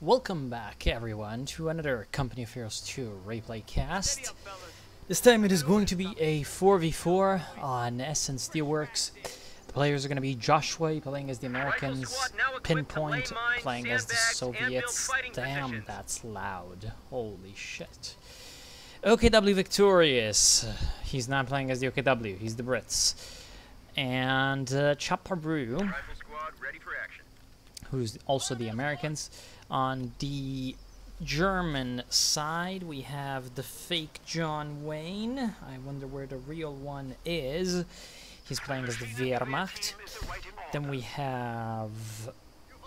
Welcome back, everyone, to another Company of Heroes 2 replay cast. This time it is going to be a 4v4 on Essence Steelworks. The players are going to be Joshua playing as the Americans, Pinpoint playing as the Soviets. Damn, that's loud. Holy shit. OKW victorious. He's not playing as the OKW, he's the Brits. And Chaparbrew, who's also the Americans. On the German side, we have the fake John Wayne. I wonder where the real one is. He's playing as the Wehrmacht. Then we have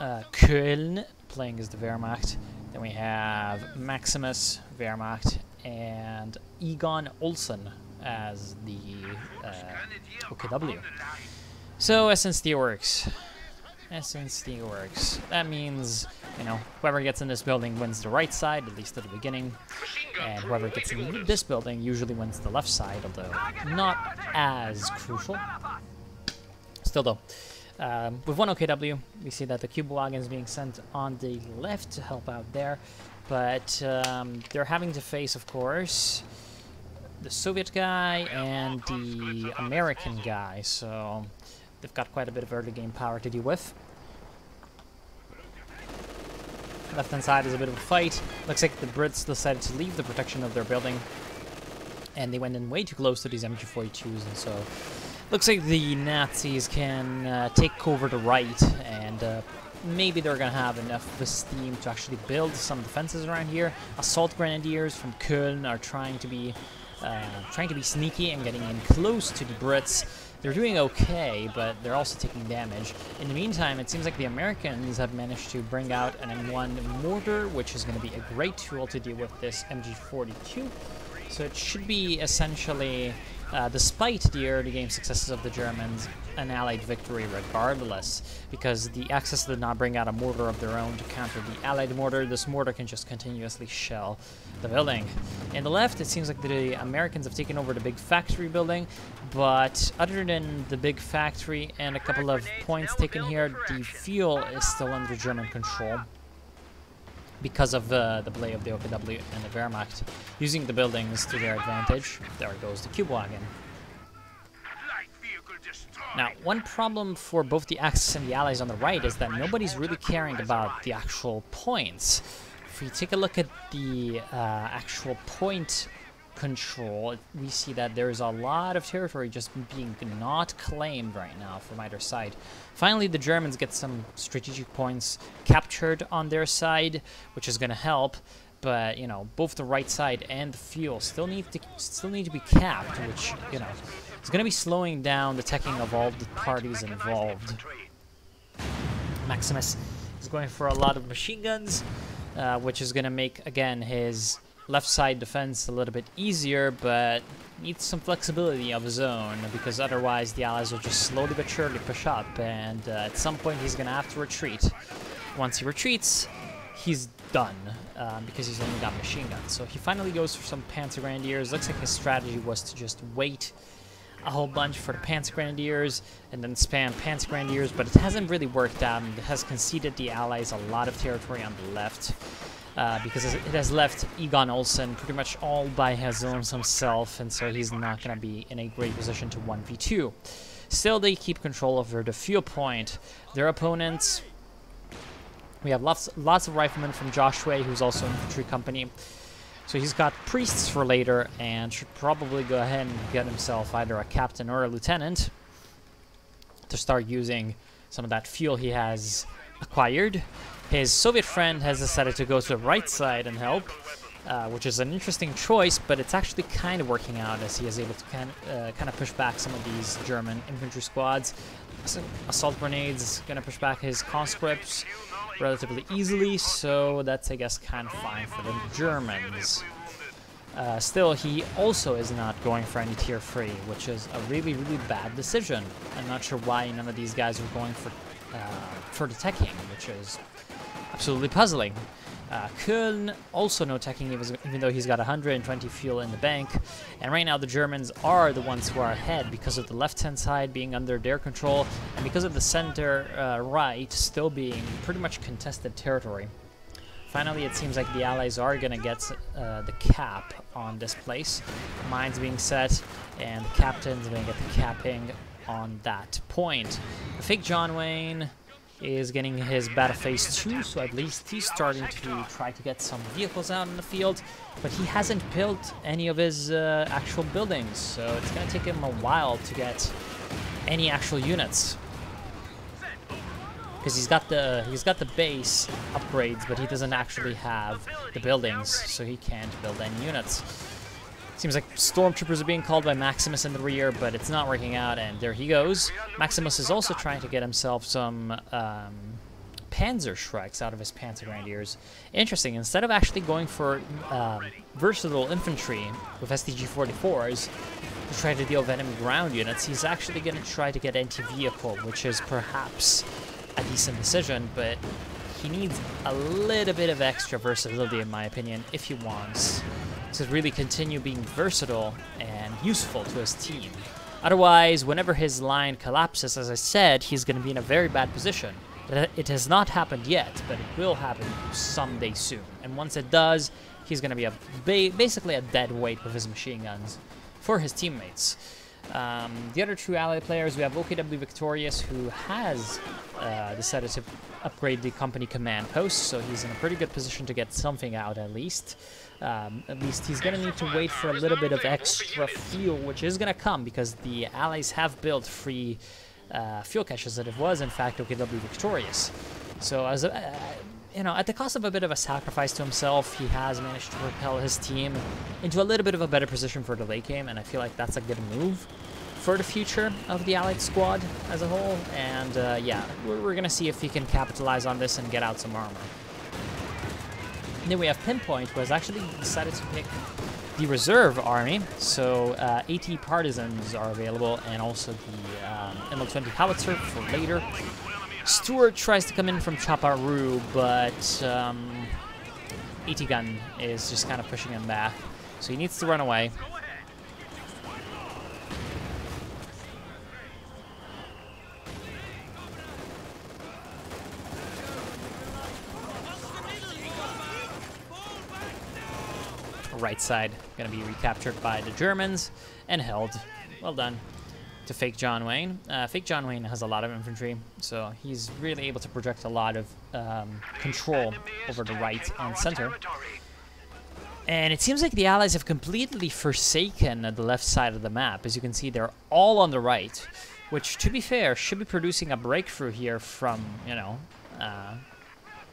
Köln playing as the Wehrmacht. Then we have Maximus, Wehrmacht, and Egon Olsen as the OKW. So, Essence Steelworks. Essence Steelworks. That means, you know, whoever gets in this building wins the right side, at least at the beginning. And whoever gets in this building usually wins the left side, although not as crucial. Still though, with one OKW, we see that the Cube Wagon is being sent on the left to help out there. But they're having to face, of course, the Soviet guy and the American guy, so they've got quite a bit of early game power to deal with. Left-hand side is a bit of a fight. Looks like the Brits decided to leave the protection of their building, and they went in way too close to these MG42s, and so looks like the Nazis can take over the right, and maybe they're gonna have enough steam to actually build some defenses around here. Assault Grenadiers from Köln are trying to be sneaky and getting in close to the Brits. They're doing okay, but they're also taking damage. In the meantime, it seems like the Americans have managed to bring out an M1 mortar, which is going to be a great tool to deal with this MG42. So it should be essentially, despite the early game successes of the Germans, an Allied victory regardless, because the Axis did not bring out a mortar of their own to counter the Allied mortar. This mortar can just continuously shell the building. In the left, it seems like the Americans have taken over the big factory building, but other than the big factory and a couple of points taken here, the fuel is still under German control because of the play of the OKW and the Wehrmacht using the buildings to their advantage. There goes the Cube Wagon. Now, one problem for both the Axis and the Allies on the right is that nobody's really caring about the actual points. If we take a look at the actual point control, we see that there's a lot of territory just being not claimed right now from either side. Finally, the Germans get some strategic points captured on their side, which is going to help. But, you know, both the right side and the fuel still need to be capped, which, you know, is going to be slowing down the teching of all the parties involved. Maximus is going for a lot of machine guns, which is going to make, again, his left side defense a little bit easier, but needs some flexibility of his own, because otherwise the Allies will just slowly but surely push up, and at some point he's going to have to retreat. Once he retreats, he's done, because he's only got machine guns. So he finally goes for some Panzer Grenadiers. Looks like his strategy was to just wait a whole bunch for the Panzer Grenadiers and then spam Panzer Grenadiers, but it hasn't really worked out, and it has conceded the Allies a lot of territory on the left. Because it has left Egon Olsen pretty much all by his own himself, and so he's not going to be in a great position to 1v2. Still, they keep control over the fuel point. Their opponents, we have lots of riflemen from Joshua, who's also infantry company. So he's got priests for later, and should probably go ahead and get himself either a captain or a lieutenant to start using some of that fuel he has acquired. His Soviet friend has decided to go to the right side and help, which is an interesting choice, but it's actually kind of working out as he is able to kind of push back some of these German infantry squads. Assault grenades is going to push back his conscripts relatively easily, so that's, I guess, kind of fine for the Germans. Still, he also is not going for any tier 3, which is a really, really bad decision. I'm not sure why none of these guys are going for the teching, which is absolutely puzzling. Köln also no teching, even though he's got 120 fuel in the bank. And right now the Germans are the ones who are ahead because of the left-hand side being under their control, and because of the center right still being pretty much contested territory. Finally, it seems like the Allies are going to get the cap on this place. Mines being set, and the captain's going to get the capping on that point. The fake John Wayne is getting his battle phase 2, so at least he's starting to try to get some vehicles out in the field, but he hasn't built any of his actual buildings, so it's going to take him a while to get any actual units. Because he's got the base upgrades, but he doesn't actually have the buildings, so he can't build any units. Seems like stormtroopers are being called by Maximus in the rear, but it's not working out, and there he goes. Maximus is also trying to get himself some Panzer Shreks out of his Panzer Grenadiers. Interesting, instead of actually going for versatile infantry with STG-44s to try to deal with enemy ground units, he's actually going to try to get anti-vehicle, which is perhaps a decent decision, but he needs a little bit of extra versatility, in my opinion, if he wants to really continue being versatile and useful to his team. Otherwise, whenever his line collapses, as I said, he's going to be in a very bad position. It has not happened yet, but it will happen someday soon. And once it does, he's going to be basically a dead weight with his machine guns for his teammates. The other true ally players, we have OKW Victorious, who has decided to upgrade the company command post, so he's in a pretty good position to get something out at least. At least he's going to need to wait for a little bit of extra fuel, which is going to come because the allies have built free fuel caches that it was, in fact, OKW Victorious. So, as you know, at the cost of a bit of a sacrifice to himself, he has managed to propel his team into a little bit of a better position for the late game, and I feel like that's a good move for the future of the Allied squad as a whole. And yeah, we're going to see if he can capitalize on this and get out some armor. And then we have Pinpoint, who has actually decided to pick the reserve army, so 80 partisans are available, and also the ML-20 howitzer for later. Stuart tries to come in from Chaparru, but 80 gun is just kind of pushing him back, so he needs to run away. Right side going to be recaptured by the Germans and held. Well done to Fake John Wayne. Fake John Wayne has a lot of infantry, so he's really able to project a lot of control over the right and center. And it seems like the Allies have completely forsaken the left side of the map. As you can see, they're all on the right, which, to be fair, should be producing a breakthrough here from, you know,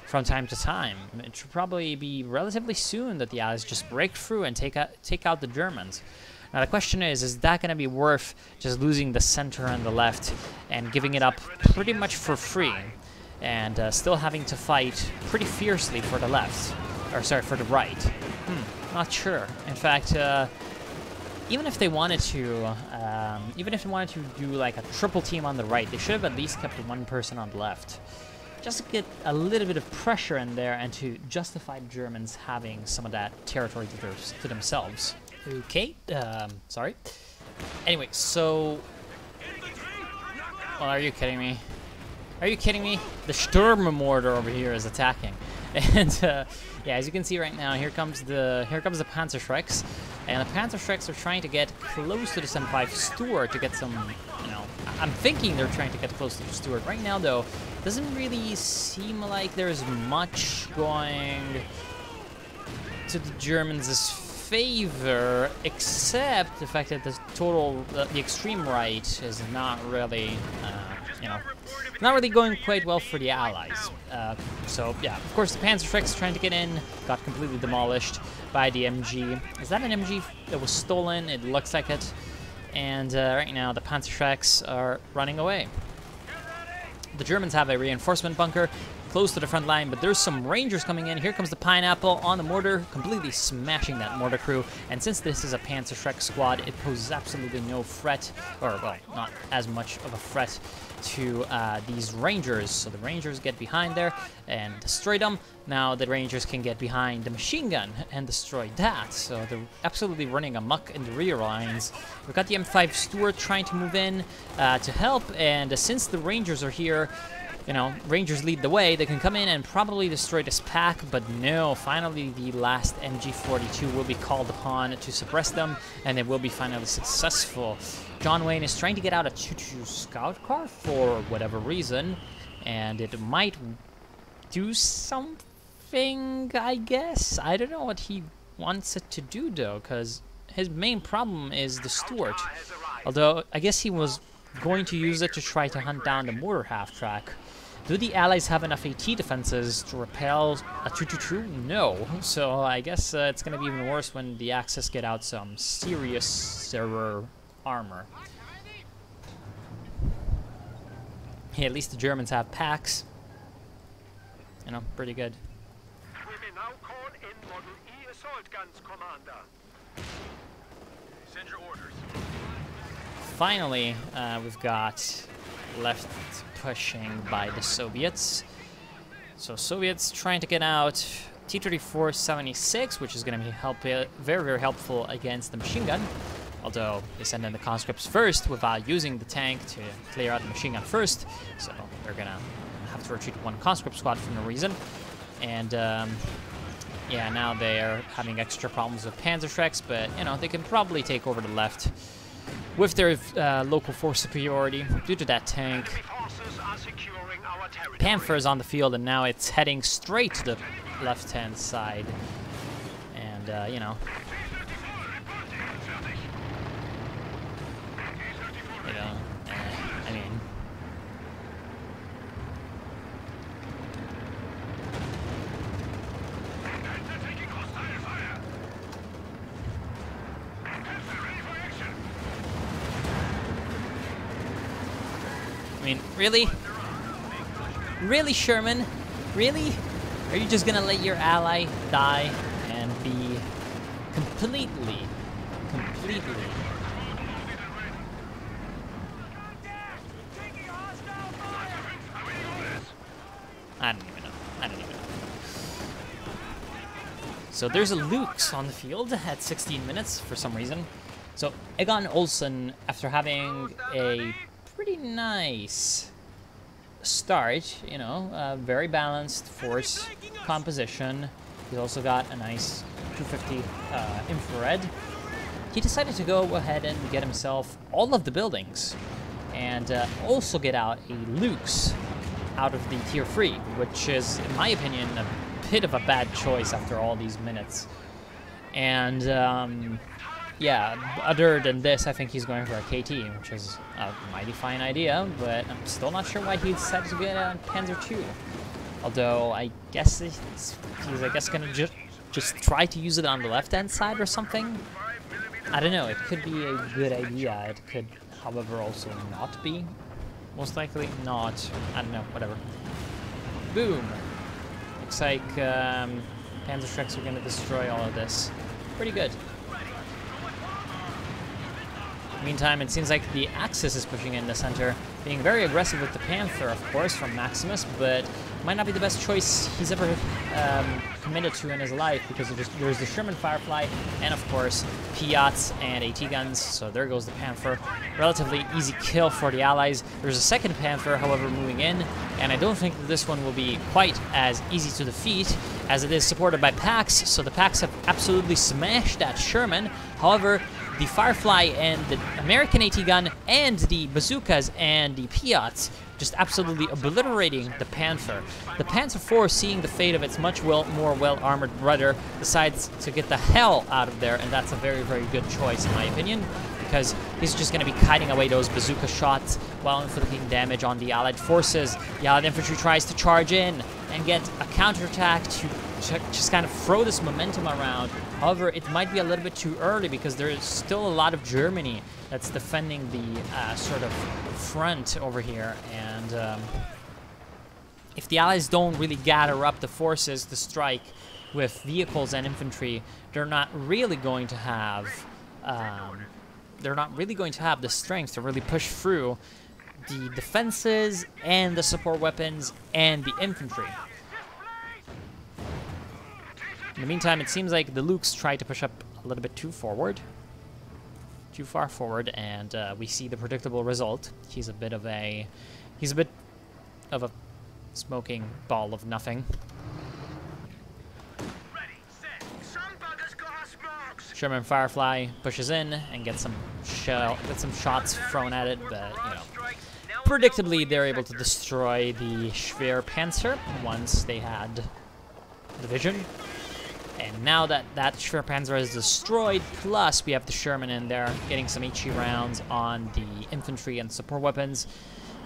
from time to time. It should probably be relatively soon that the Allies just break through and take out the Germans. Now the question is that going to be worth just losing the center and the left and giving it up pretty much for free, and still having to fight pretty fiercely for the left, or sorry, for the right? Not sure. In fact, even if they wanted to do like a triple team on the right, they should have at least kept one person on the left, just to get a little bit of pressure in there and to justify the Germans having some of that territory to themselves. Okay, sorry. Anyway, so... Well, are you kidding me? Are you kidding me? The Sturmmortar over here is attacking. And, yeah, as you can see right now, here comes the Panzer Shreks. And the Panzer Shreks are trying to get close to the 75 Stuart to get some, you know... I'm thinking they're trying to get close to the Stuart. Right now, though, doesn't really seem like there's much going to the Germans' favor, except the fact that the extreme right is not really, you know, not really going quite well for the Allies. So yeah, of course the Panzer Shreks trying to get in, got completely demolished by the MG. Is that an MG that was stolen? It looks like it. And right now the Panzer Shreks are running away. The Germans have a reinforcement bunker close to the front line, but there's some Rangers coming in. Here comes the Pineapple on the mortar, completely smashing that mortar crew. And since this is a Panzer Shrek squad, it poses absolutely no threat, or, well, not as much of a threat to these Rangers. So the Rangers get behind there and destroy them. Now the Rangers can get behind the machine gun and destroy that. So they're absolutely running amok in the rear lines. We've got the M5 Stuart trying to move in to help, and since the Rangers are here, you know, Rangers lead the way. They can come in and probably destroy this pack, but no, finally the last MG42 will be called upon to suppress them, and it will be finally successful. John Wayne is trying to get out a 2-2 scout car for whatever reason, and it might do something, I guess. I don't know what he wants it to do, though, because his main problem is the Stuart. Although, I guess he was going to use it to try to hunt down the mortar half-track. Do the Allies have enough AT defenses to repel a 2-2-2? No. So I guess it's going to be even worse when the Axis get out some serious armor. Yeah, at least the Germans have packs. You know, pretty good. We may now call in Model E assault guns, Commander. Send your orders. Finally, we've got left pushing by the Soviets. So Soviets trying to get out T-34-76, which is going to be very, very helpful against the machine gun. Although they send in the conscripts first without using the tank to clear out the machine gun first. So they're going to have to retreat one conscript squad for no reason. And yeah, now they are having extra problems with Panzerschrecks, but you know, they can probably take over the left with their local force superiority due to that tank. Panther is on the field, and now it's heading straight to the left-hand side. And, you know, I mean, really? Really, Sherman? Really? Are you just gonna let your ally die and be completely... I don't even know. So there's a Lukes on the field at 16 minutes for some reason. So Egon Olsen, after having a pretty nice start, you know, very balanced force composition. He's also got a nice 250 infrared. He decided to go ahead and get himself all of the buildings and also get out a Lukes out of the tier 3, which is, in my opinion, a bit of a bad choice after all these minutes. And yeah, other than this, I think he's going for a KT, which is a mighty fine idea, but I'm still not sure why he decided to get a Panzer II. Although, I guess he's gonna just try to use it on the left-hand side or something? I don't know, it could be a good idea. It could, however, also not be. Most likely not. I don't know, whatever. Boom! Looks like Panzerschrecks are gonna destroy all of this. Pretty good. Meantime, it seems like the Axis is pushing in the center, being very aggressive with the Panther, of course, from Maximus, but might not be the best choice he's ever committed to in his life, because there's the Sherman Firefly, and of course, Piats and AT guns, so there goes the Panther. Relatively easy kill for the Allies. There's a second Panther, however, moving in, and I don't think that this one will be quite as easy to defeat, as it is supported by Pax, so the Pax have absolutely smashed that Sherman. However, the Firefly and the American AT gun and the bazookas and the Piats just absolutely obliterating the Panther. The Panzer IV, seeing the fate of its much more well-armored brother, decides to get the hell out of there, and that's a very, very good choice in my opinion, because he's just going to be kiting away those bazooka shots while inflicting damage on the Allied forces. The Allied infantry tries to charge in and get a counterattack to just kind of throw this momentum around. However, it might be a little bit too early because there is still a lot of Germany that's defending the sort of front over here. And if the Allies don't really gather up the forces to strike with vehicles and infantry, they're not really going to have the strength to really push through the defenses and the support weapons and the infantry. In the meantime, it seems like the Lukes try to push up a little bit too far forward, and we see the predictable result. He's a bit of a smoking ball of nothing. Sherman Firefly pushes in and gets some shots thrown at it, but you know, predictably they're able to destroy the Schwerpanzer once they had the vision. And now that that Schwerpanzer is destroyed, plus we have the Sherman in there getting some HE rounds on the infantry and support weapons,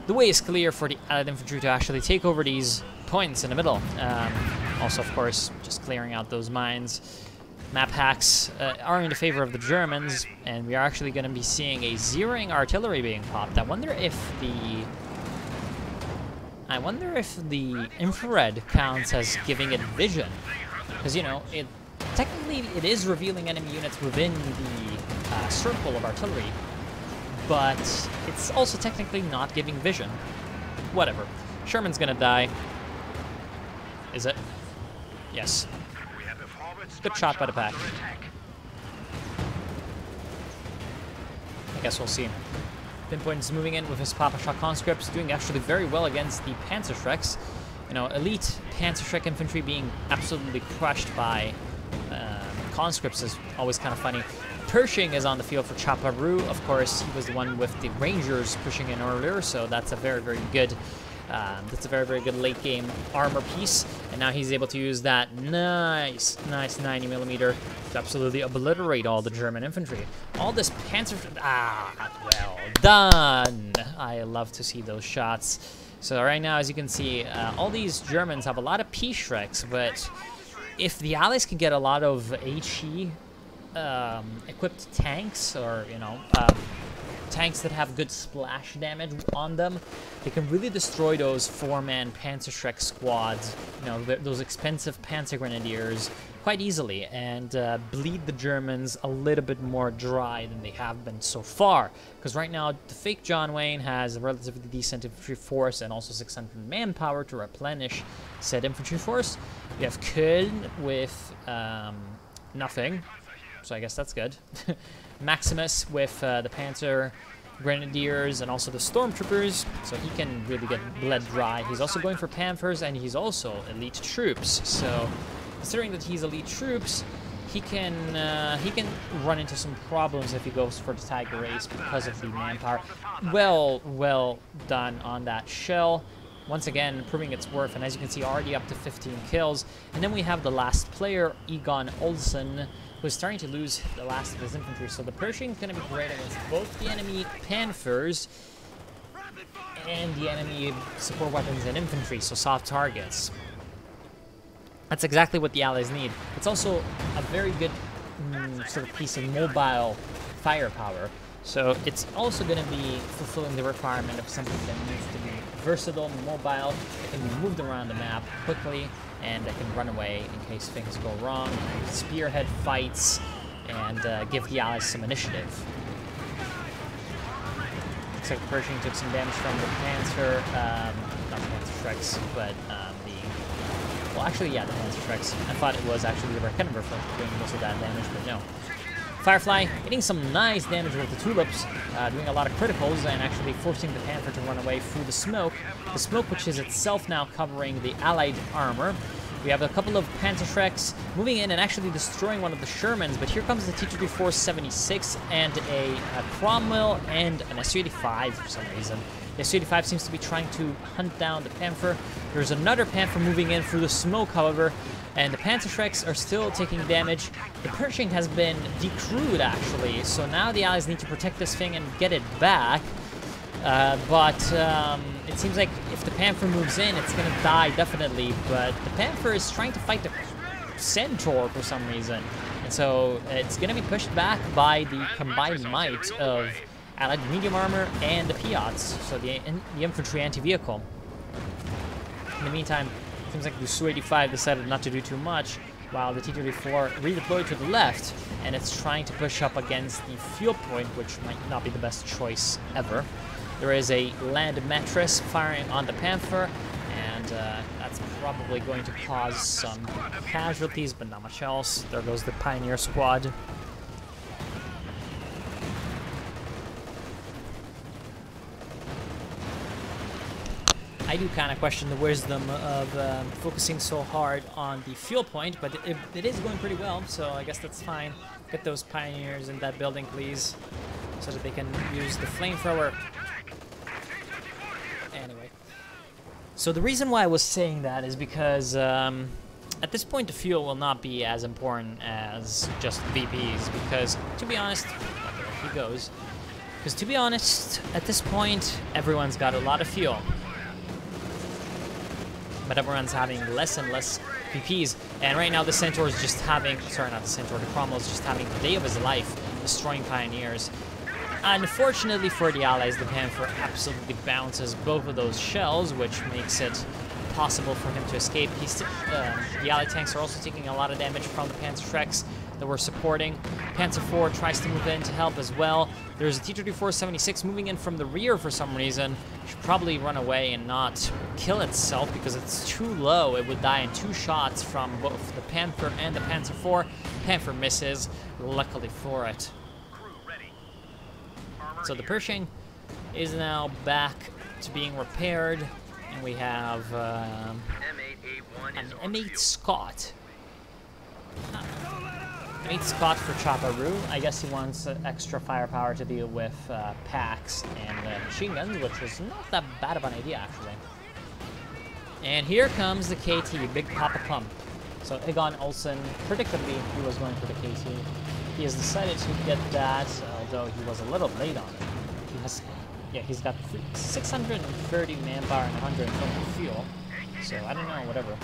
the way is clear for the Allied infantry to actually take over these points in the middle. Also, of course, just clearing out those mines. Map hacks are in the favor of the Germans, and we are actually going to be seeing a zeroing artillery being popped. I wonder if the infrared counts as giving it vision, because you know technically it is revealing enemy units within the circle of artillery, but it's also technically not giving vision. Whatever. Sherman's gonna die. Is it? Yes. Good shot by the pack. I guess we'll see. Pinpoint is moving in with his Papa Shot conscripts, doing actually very well against the Panzerschrecks. You know, elite Panzerschreck infantry being absolutely crushed by conscripts is always kind of funny. Pershing is on the field for Cavalry. Of course, he was the one with the Rangers pushing in earlier, so that's a very, very good late game armor piece. And now he's able to use that nice 90mm to absolutely obliterate all the German infantry. All this Panzer... well done! I love to see those shots. So right now, as you can see, all these Germans have a lot of P-Shreks, but if the Allies can get a lot of HE equipped tanks, or, you know, tanks that have good splash damage on them, they can really destroy those 4-man Panzerschreck squads, you know, those expensive Panzer Grenadiers, quite easily, and bleed the Germans a little bit more dry than they have been so far. Because right now, the fake John Wayne has a relatively decent infantry force and also 600 manpower to replenish said infantry force. We have Köln with nothing, so I guess that's good. Maximus with the Panzer Grenadiers and also the Stormtroopers, so he can really get bled dry. He's also going for Panthers, and he's also elite troops. So, considering that he's elite troops, he can run into some problems if he goes for the Tiger Race because of the manpower. Well done on that shell. Once again, proving its worth, and as you can see, already up to 15 kills. And then we have the last player, Egon Olsen, who's starting to lose the last of his infantry. So the Pershing is going to be great against both the enemy Panthers and the enemy support weapons and infantry, so soft targets. That's exactly what the Allies need. It's also a very good sort of piece of mobile firepower. So it's also going to be fulfilling the requirement of something that needs to be versatile, mobile, that can be moved around the map quickly, and that can run away in case things go wrong, spearhead fights, and give the Allies some initiative. Looks like Pershing took some damage from the Panzer, not the Panzerschrecks, but well, actually, yeah, the Panzerschrecks. I thought it was actually the Reckenwerfer doing most of that damage, but no. Firefly getting some nice damage with the Tulips, doing a lot of criticals and actually forcing the Panther to run away through the smoke which is itself now covering the Allied armor. We have a couple of Panzerschrecks moving in and actually destroying one of the Shermans, but here comes the T-34 76 and a Cromwell and an Su-85 for some reason. The Su-85 seems to be trying to hunt down the Panther. There's another Panther moving in through the smoke, however, and the Panzerschrecks are still taking damage. The Pershing has been decrewed, actually, so now the Allies need to protect this thing and get it back. But it seems like if the Panther moves in, it's going to die, definitely. But the Panther is trying to fight the Centaur for some reason. And so it's going to be pushed back by the combined might of Allied medium armor and the Piats, so the infantry anti-vehicle. In the meantime, it seems like the Su-85 decided not to do too much, while the T-34 redeployed to the left, and it's trying to push up against the fuel point, which might not be the best choice ever. There is a land mattress firing on the Panther, and that's probably going to cause some casualties, but not much else. There goes the Pioneer Squad. I do kind of question the wisdom of focusing so hard on the fuel point, but it is going pretty well, so I guess that's fine. Get those pioneers in that building, please, so that they can use the flamethrower. Anyway, so the reason why I was saying that is because at this point the fuel will not be as important as just VPs, because to be honest, there he goes. Because to be honest, at this point, everyone's got a lot of fuel. But everyone's having less and less VPs. And right now the Centaur is just having, sorry, not the Centaur, the Cromwell is just having the day of his life, destroying pioneers. Unfortunately for the Allies, the Panther absolutely bounces both of those shells, which makes it possible for him to escape. The Allied tanks are also taking a lot of damage from the Panzerschrecks that we're supporting. Panzer IV tries to move in to help as well. There's a T-34-76 moving in from the rear for some reason. Should probably run away and not kill itself because it's too low. It would die in 2 shots from both the Panther and the Panzer IV. Panther misses, luckily for it. So the Pershing is now back to being repaired, and we have an M8 Scott. M8 Scott for Chaparoo. I guess he wants extra firepower to deal with packs and machine guns, which is not that bad of an idea, actually. And here comes the KT, Big Papa Pump. So Egon Olsen, predictably, he was going for the KT. He has decided to get that, although he was a little late on it. He has, yeah, he's got 630 manpower and 120 fuel. So I don't know, whatever.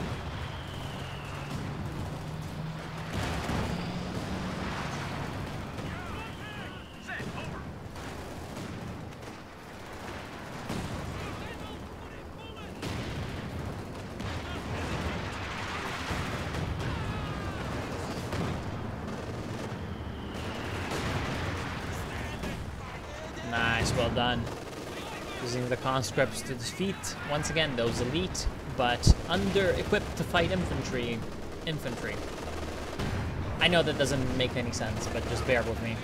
Nice, well done. Using the conscripts to defeat, once again, those elite, but under-equipped to fight infantry. I know that doesn't make any sense, but just bear with me.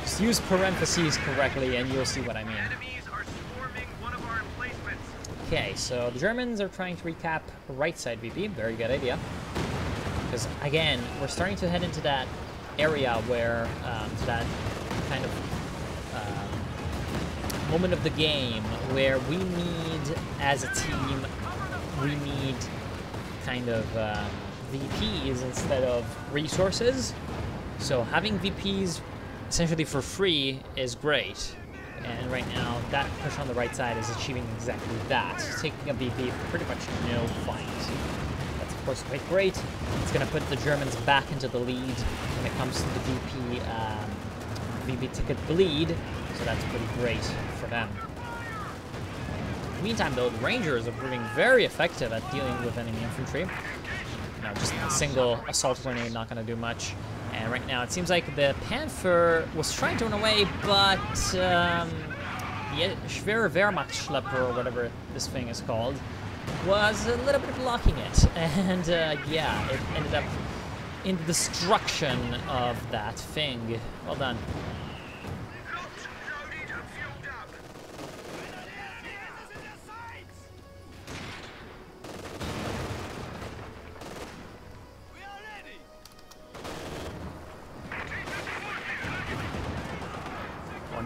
Just use parentheses correctly and you'll see what I mean. Okay, so the Germans are trying to recap right side VP. Very good idea. Because, again, we're starting to head into that area where, that kind of moment of the game where we need, as a team, we need kind of VPs instead of resources. So having VPs essentially for free is great. And right now, that push on the right side is achieving exactly that. Taking a VP for pretty much no fight. That's of course quite great. It's going to put the Germans back into the lead when it comes to the VP ticket bleed. So that's pretty great for them. Meantime, though, the Rangers are proving very effective at dealing with enemy infantry. You know, just a single assault grenade, not going to do much. And right now, it seems like the Panther was trying to run away, but the Schwere Wehrmachtschlepper, or whatever this thing is called, was a little bit blocking it. And yeah, it ended up in the destruction of that thing. Well done.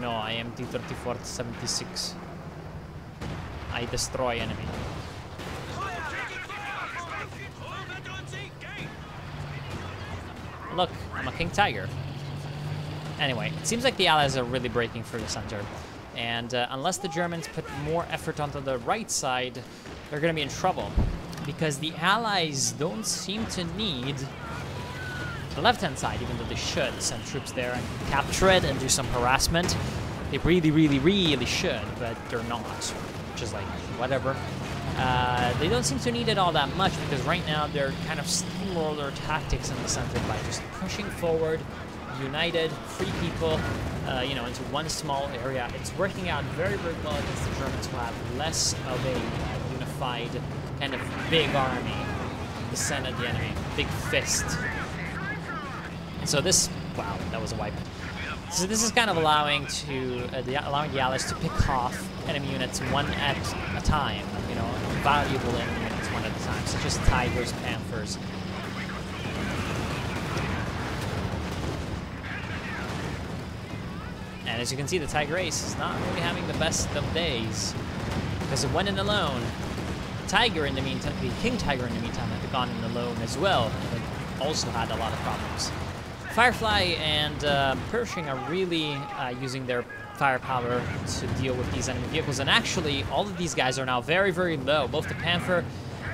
No, I am T-34-76. I destroy enemy. Look, I'm a King Tiger. Anyway, it seems like the Allies are really breaking through the center. And unless the Germans put more effort onto the right side, they're going to be in trouble. Because the Allies don't seem to need the left-hand side, even though they should send troops there and capture it and do some harassment. They really, really, really should, but they're not, which is like, whatever. They don't seem to need it all that much because right now they're kind of steamroller tactics in the center by just pushing forward, united, free people, you know, into one small area. It's working out very, very well against the Germans who have less of a unified kind of big army. The center of the enemy, big fist. And so this, wow, that was a wipe. So this is kind of allowing the Allies to pick off enemy units one at a time, you know, valuable enemy units one at a time, such as Tigers, Panthers. And as you can see, the Tiger Ace is not really having the best of days, because it went in alone. The Tiger in the meantime, the King Tiger in the meantime, had gone in alone as well, and it also had a lot of problems. Firefly and Pershing are really using their firepower to deal with these enemy vehicles, and actually all of these guys are now very, very low. Both the Panther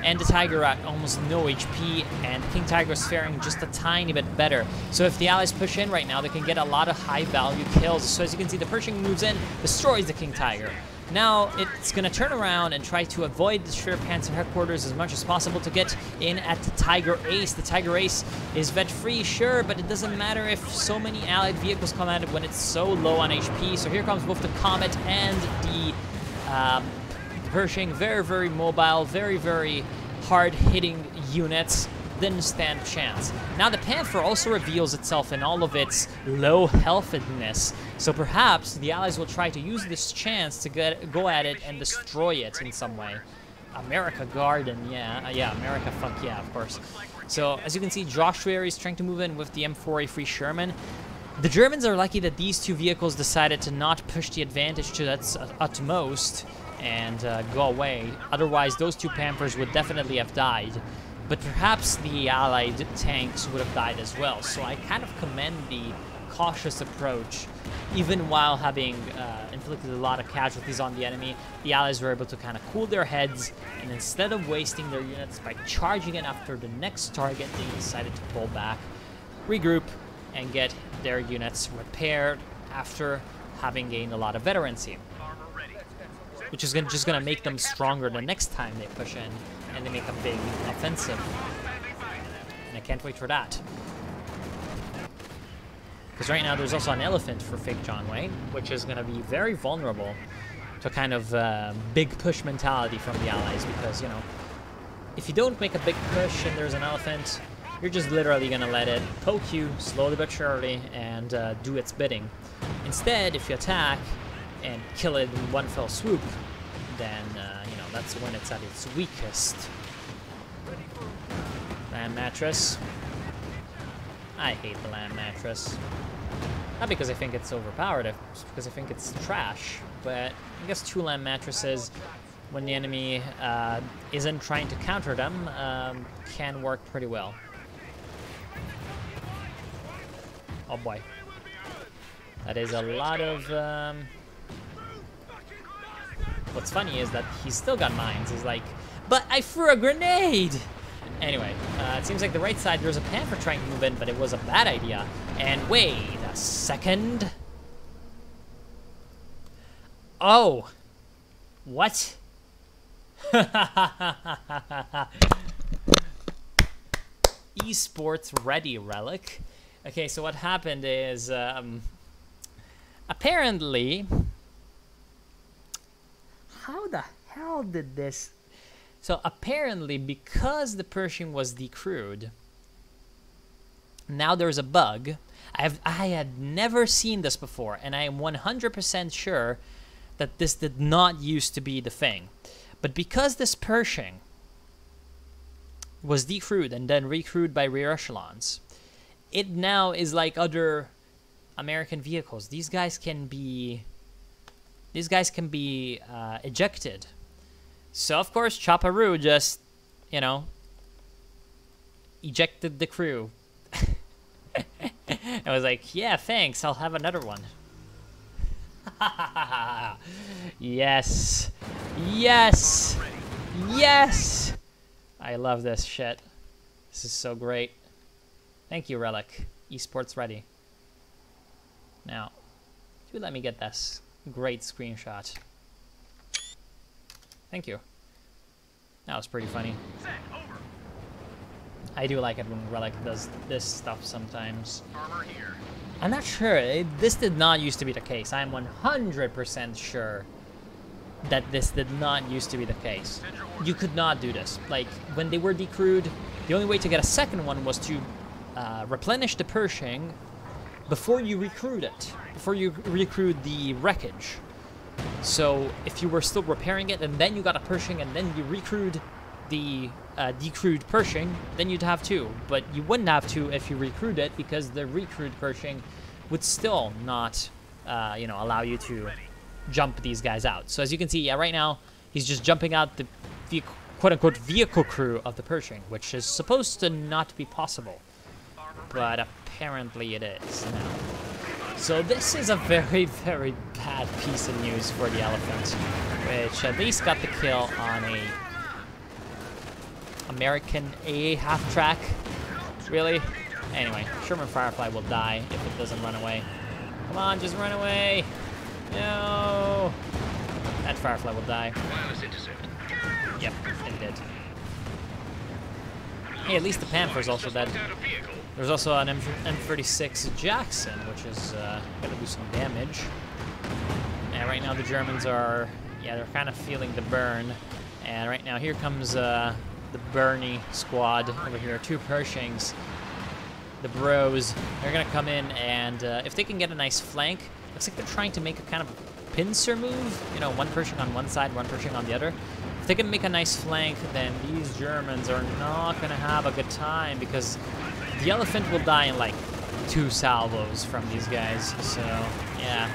and the Tiger are at almost no HP, and King Tiger is faring just a tiny bit better. So if the Allies push in right now, they can get a lot of high-value kills. So as you can see, the Pershing moves in, destroys the King Tiger. Now it's going to turn around and try to avoid the Schwer Panzer headquarters as much as possible to get in at the Tiger Ace. The Tiger Ace is vet-free, sure, but it doesn't matter if so many Allied vehicles come at it when it's so low on HP. So here comes both the Comet and the Pershing. Very, very mobile, very, very hard-hitting units. Didn't stand a chance. Now the Panther also reveals itself in all of its low healthiness, so perhaps the Allies will try to use this chance to go at it and destroy it in some way. America Garden, yeah, America, fuck yeah, of course. So as you can see, Joshua is trying to move in with the M4A3 Sherman. The Germans are lucky that these two vehicles decided to not push the advantage to its utmost and go away. Otherwise, those two Panthers would definitely have died. But perhaps the Allied tanks would have died as well. So I kind of commend the cautious approach. Even while having inflicted a lot of casualties on the enemy, the Allies were able to kind of cool their heads, and instead of wasting their units by charging in after the next target, they decided to pull back, regroup, and get their units repaired after having gained a lot of veterancy, which is just going to make them stronger the next time they push in and they make a big offensive. And I can't wait for that. Because right now there's also an elephant for fake John Wayne, which is going to be very vulnerable to a kind of big push mentality from the Allies. Because, you know, if you don't make a big push and there's an elephant, you're just literally going to let it poke you slowly but surely and do its bidding. Instead, if you attack and kill it in one fell swoop, then, you know, that's when it's at its weakest. Land mattress. I hate the land mattress. Not because I think it's overpowered, it's because I think it's trash. But I guess 2 land mattresses, when the enemy isn't trying to counter them, can work pretty well. Oh boy. That is a lot of... What's funny is that he's still got mines. He's like, but I threw a grenade! Anyway, it seems like the right side, there's a Panther trying to move in, but it was a bad idea. And wait a second. Oh. What? Esports ready, Relic. Okay, so what happened is, apparently... How the hell did this... So apparently, because the Pershing was decrewed, now there's a bug. I had never seen this before, and I am 100% sure that this did not used to be the thing. But because this Pershing was decrewed and then recrewed by rear echelons, it now is like other American vehicles. These guys can be ejected. So, of course, Chaparoo just, you know, ejected the crew. I was like, yeah, thanks, I'll have another one. Yes. Yes. Yes. I love this shit. This is so great. Thank you, Relic. Esports ready. Now, do let me get this great screenshot. Thank you. That was pretty funny. I do like it when Relic does this stuff sometimes. I'm not sure. This did not used to be the case. I'm 100% sure that this did not used to be the case. You could not do this. Like, when they were decrewed, the only way to get a second one was to replenish the Pershing, before you recruit it, before you recruit the wreckage. So if you were still repairing it and then you got a Pershing and then you recruit the decrewed Pershing, then you'd have 2. But you wouldn't have 2 if you recruit it, because the recruit Pershing would still not, you know, allow you to jump these guys out. So as you can see, yeah, right now he's just jumping out the quote-unquote vehicle crew of the Pershing, which is supposed to not be possible, but apparently it is now. So this is a very, very bad piece of news for the Elephant, which at least got the kill on a American A half-track. Really? Anyway, Sherman Firefly will die if it doesn't run away. Come on, just run away. No. That Firefly will die. Yep, it did. Hey, at least the Panther's also dead. There's also an M36 Jackson, which is gonna do some damage. And right now the Germans are, yeah, they're kind of feeling the burn. And right now here comes the Bernie squad over here, 2 Pershings. The bros, they're gonna come in, and if they can get a nice flank, looks like they're trying to make a kind of a pincer move. You know, 1 Pershing on one side, 1 Pershing on the other. If they can make a nice flank, then these Germans are not gonna have a good time, because the Elephant will die in like 2 salvos from these guys. So yeah.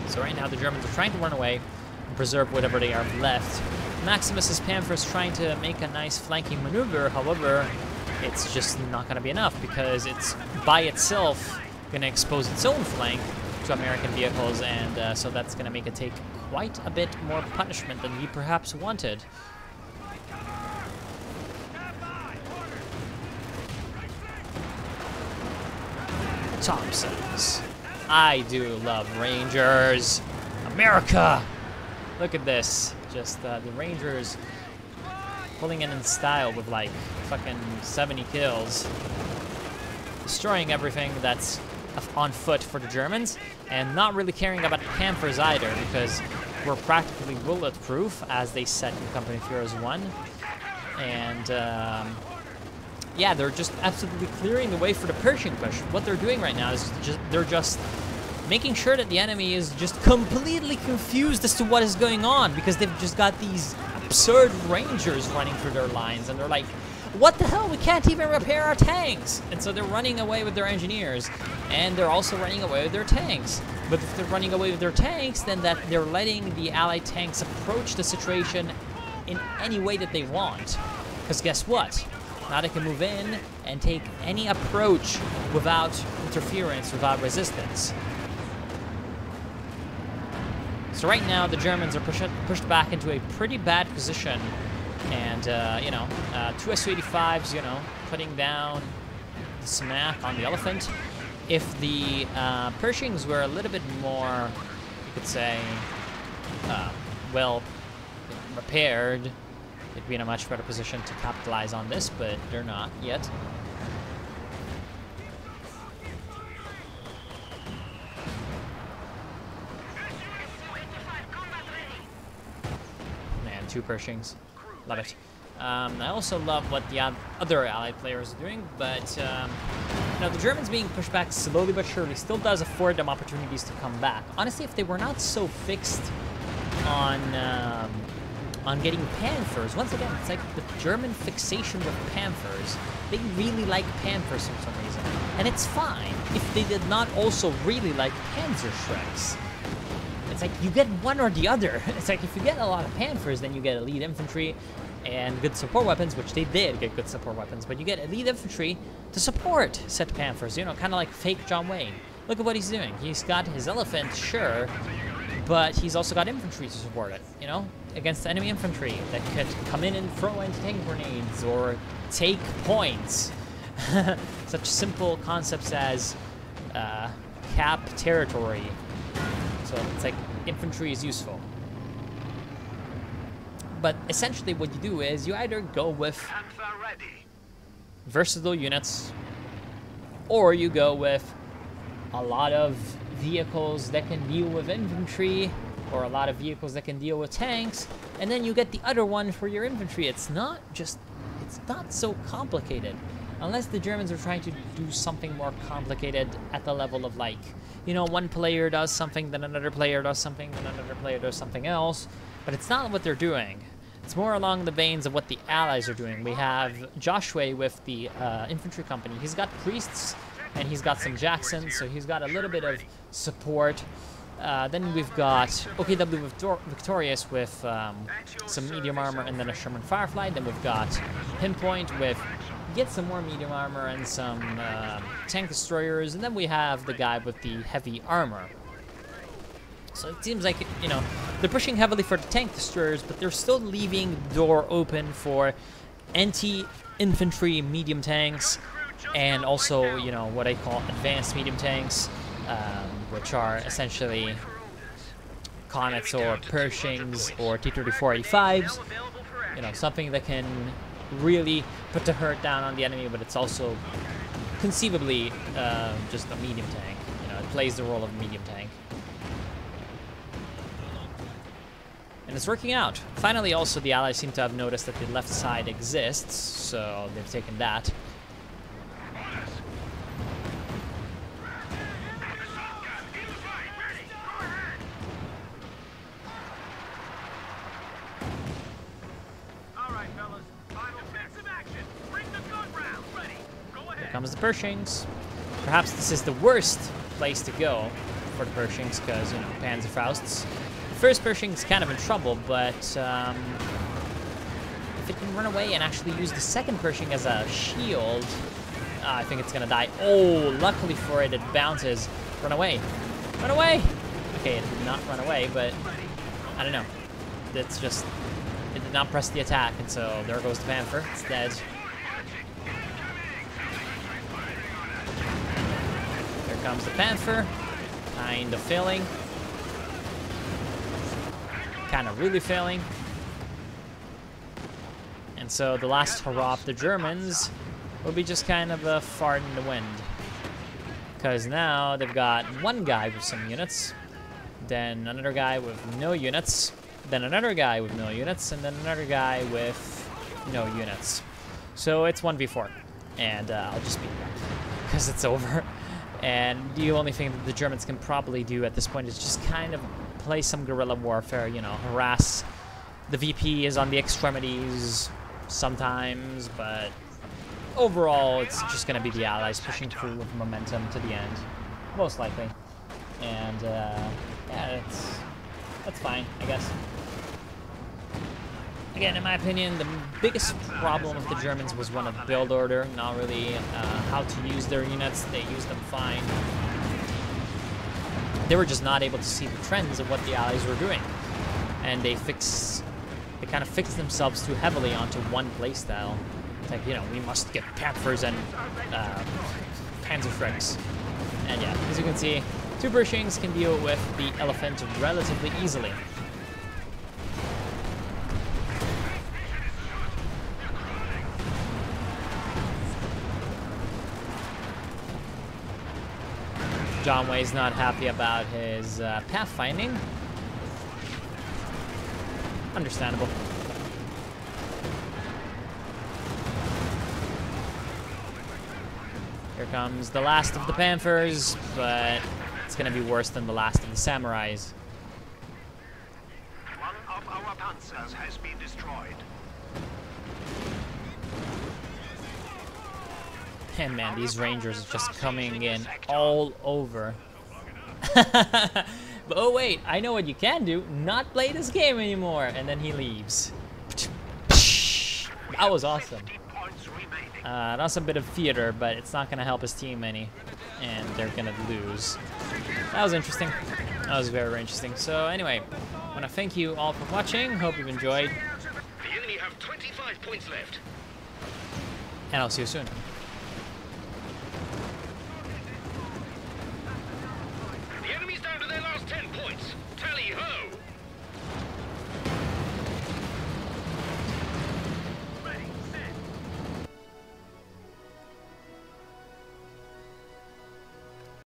So right now the Germans are trying to run away and preserve whatever they have left. Maximus's Panther is trying to make a nice flanking maneuver. However, it's just not going to be enough, because it's by itself going to expose its own flank to American vehicles, and so that's going to make it take quite a bit more punishment than he perhaps wanted. Thompsons. I do love Rangers. America! Look at this. Just the Rangers pulling in style with like fucking 70 kills. Destroying everything that's on foot for the Germans, and not really caring about Panthers either, because we're practically bulletproof, as they said in Company of Heroes 1. And yeah, they're just absolutely clearing the way for the Pershing push. What they're doing right now is they're just making sure that the enemy is just completely confused as to what is going on, because they've just got these absurd Rangers running through their lines, and they're like, what the hell, we can't even repair our tanks! And so they're running away with their engineers, and they're also running away with their tanks. But if they're running away with their tanks, then that they're letting the Allied tanks approach the situation in any way that they want. Because guess what? Now they can move in and take any approach without interference, without resistance. So right now, the Germans are pushed back into a pretty bad position. And, you know, 2 Su-85s, you know, putting down the smack on the Elephant. If the Pershings were a little bit more, you could say, well repaired, they'd be in a much better position to capitalize on this, but they're not yet. Man, 2 Pershings. Love it. I also love what the other Allied players are doing, but you know, the Germans being pushed back slowly but surely still does afford them opportunities to come back. Honestly, if they were not so fixed on getting Panthers, once again, it's like the German fixation with Panthers. They really like Panthers for some reason, and it's fine if they did not also really like Panzerschrecks. It's like you get one or the other. It's like if you get a lot of Panthers, then you get elite infantry and good support weapons, which they did get good support weapons, but you get elite infantry to support said Panthers, you know, kind of like fake John Wayne. Look at what he's doing. He's got his elephant, sure, but he's also got infantry to support it, you know, against enemy infantry that could come in and throw anti-tank grenades or take points. Such simple concepts as cap territory. So it's like infantry is useful. But essentially what you do is you either go with versatile units, or you go with a lot of vehicles that can deal with infantry, or a lot of vehicles that can deal with tanks, and then you get the other one for your infantry. It's not so complicated. Unless the Germans are trying to do something more complicated at the level of, like, you know, one player does something, then another player does something, then another player does something else. But it's not what they're doing. It's more along the veins of what the Allies are doing. We have Joshua with the infantry company. He's got priests, and he's got some Jacksons, so he's got a little bit of support. Then we've got OKW Victorious with some medium armor and then a Sherman Firefly. Then we've got Pinpoint with get some more medium armor and some tank destroyers. And then we have the guy with the heavy armor. So it seems like, you know, they're pushing heavily for the tank destroyers, but they're still leaving the door open for anti-infantry medium tanks and also, you know, what I call advanced medium tanks, which are essentially Comets or Pershings or T-34A5s. You know, something that can really put the hurt down on the enemy, but it's also conceivably just a medium tank. You know, it plays the role of a medium tank. And it's working out. Finally, also, the Allies seem to have noticed that the left side exists, so they've taken that. Here comes the Pershings. Perhaps this is the worst place to go for the Pershings, because, you know, Panzerfausts. First Pershing's kind of in trouble, but if it can run away and actually use the second Pershing as a shield, I think it's gonna die. Oh, luckily for it, it bounces. Run away. Run away! Okay, it did not run away, but I don't know. It's just, it did not press the attack, and so there goes the Panther. It's dead. Here comes the Panther. Kind of failing. Kind of really failing. And so the last hurrah of the Germans will be just kind of a fart in the wind. Because now they've got one guy with some units, then another guy with no units, then another guy with no units, and then another guy with no units. So it's 1v4. And I'll just beat them because it's over. And the only thing that the Germans can probably do at this point is just kind of play some guerrilla warfare, you know, harass. The VP is on the extremities sometimes, but overall it's just going to be the Allies pushing through with momentum to the end, most likely. And yeah, that's fine, I guess. Again, in my opinion, the biggest problem with the Germans was one of build order, not really how to use their units. They used them fine. They were just not able to see the trends of what the Allies were doing. And they kind of fixed themselves too heavily onto one playstyle. It's like, you know, we must get Panthers and Panzerfregs. And yeah, as you can see, two Pershings can deal with the Elephant relatively easily. John Way's not happy about his pathfinding. Understandable. Here comes the last of the Panthers, but it's gonna be worse than the last of the Samurais. One of our panzers has been destroyed. And man, these Rangers are just coming in all over. But oh wait, I know what you can do. Not play this game anymore. And then he leaves. That was awesome. That's a bit of theater, but it's not going to help his team any. And they're going to lose. That was interesting. That was very, very interesting. So anyway, I want to thank you all for watching. Hope you've enjoyed. We only have 25 points left. And I'll see you soon.